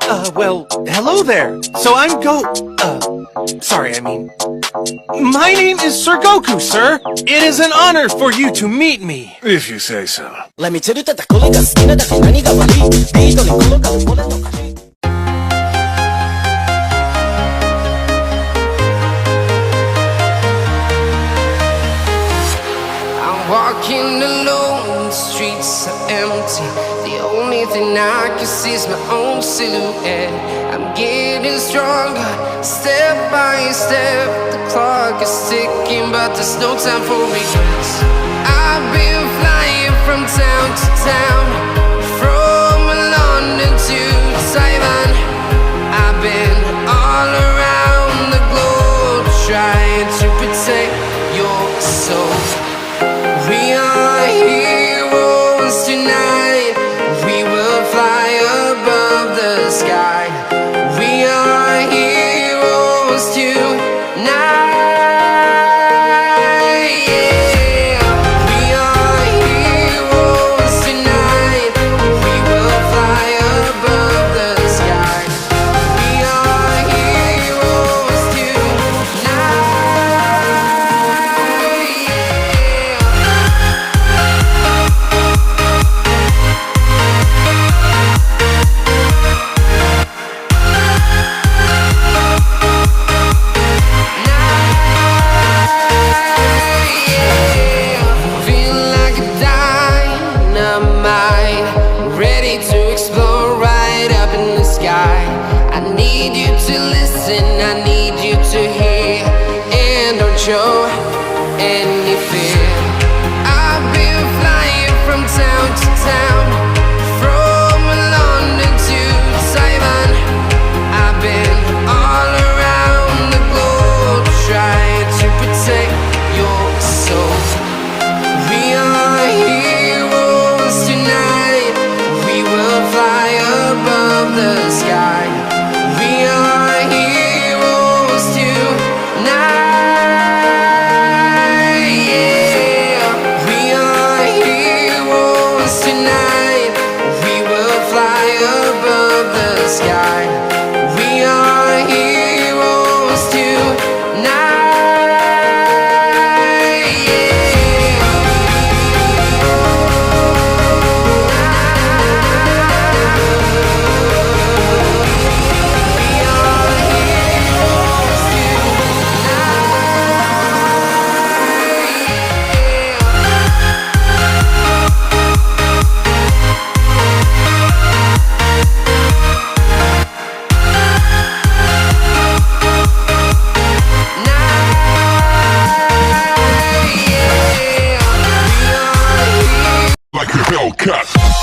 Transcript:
Well, hello there. So I'm sorry, my name is Sir Goku, sir. It is an honor for you to meet me. If you say so. ラミチルタタこれが好きなだけ何が悪いビートに転がる俺の髪 Walking alone, the streets are empty. The only thing I can see is my own silhouette. I'm getting stronger, step by step. The clock is ticking, but there's no time for regrets. I've been flying from town to town, from London to Saiyan. I've been all around the globe, trying to protect your soul. We are heroes tonight. We will fly above the sky. We are heroes tonight. Yeah. We are heroes tonight. We will fly above the sky. We are heroes tonight. I need you to hear and don't show any fear. I've been flying from town to town, from London to Saiyan. I've been all around the globe, trying to protect your soul. We are heroes tonight. We will fly above the sky. We are heroes tonight, yeah. We are heroes tonight. We will fly above the sky. We are heroes tonight, yeah. Like a Hellcat.